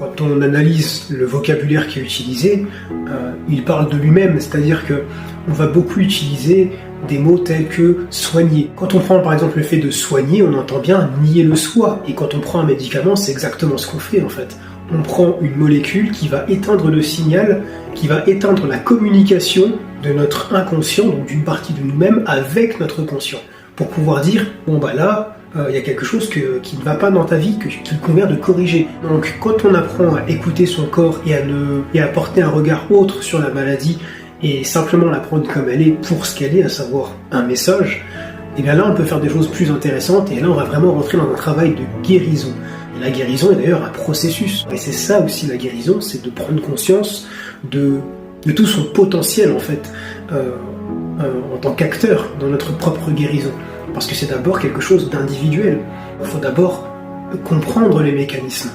Quand on analyse le vocabulaire qui est utilisé, il parle de lui-même, c'est-à-dire que on va beaucoup utiliser des mots tels que soigner. Quand on prend par exemple le fait de soigner, on entend bien nier le soi. Et quand on prend un médicament, c'est exactement ce qu'on fait en fait. On prend une molécule qui va éteindre le signal, qui va éteindre la communication de notre inconscient, donc d'une partie de nous-mêmes, avec notre conscient. Pour pouvoir dire, bon bah là, il y a quelque chose qui ne va pas dans ta vie, qu'il convient de corriger. Donc quand on apprend à écouter son corps et à porter un regard autre sur la maladie, et simplement la prendre comme elle est pour ce qu'elle est, à savoir un message, et bien là on peut faire des choses plus intéressantes, et là on va vraiment rentrer dans un travail de guérison. Et la guérison est d'ailleurs un processus. Et c'est ça aussi la guérison, c'est de prendre conscience de tout son potentiel en fait, en tant qu'acteur dans notre propre guérison. Parce que c'est d'abord quelque chose d'individuel. Il faut d'abord comprendre les mécanismes.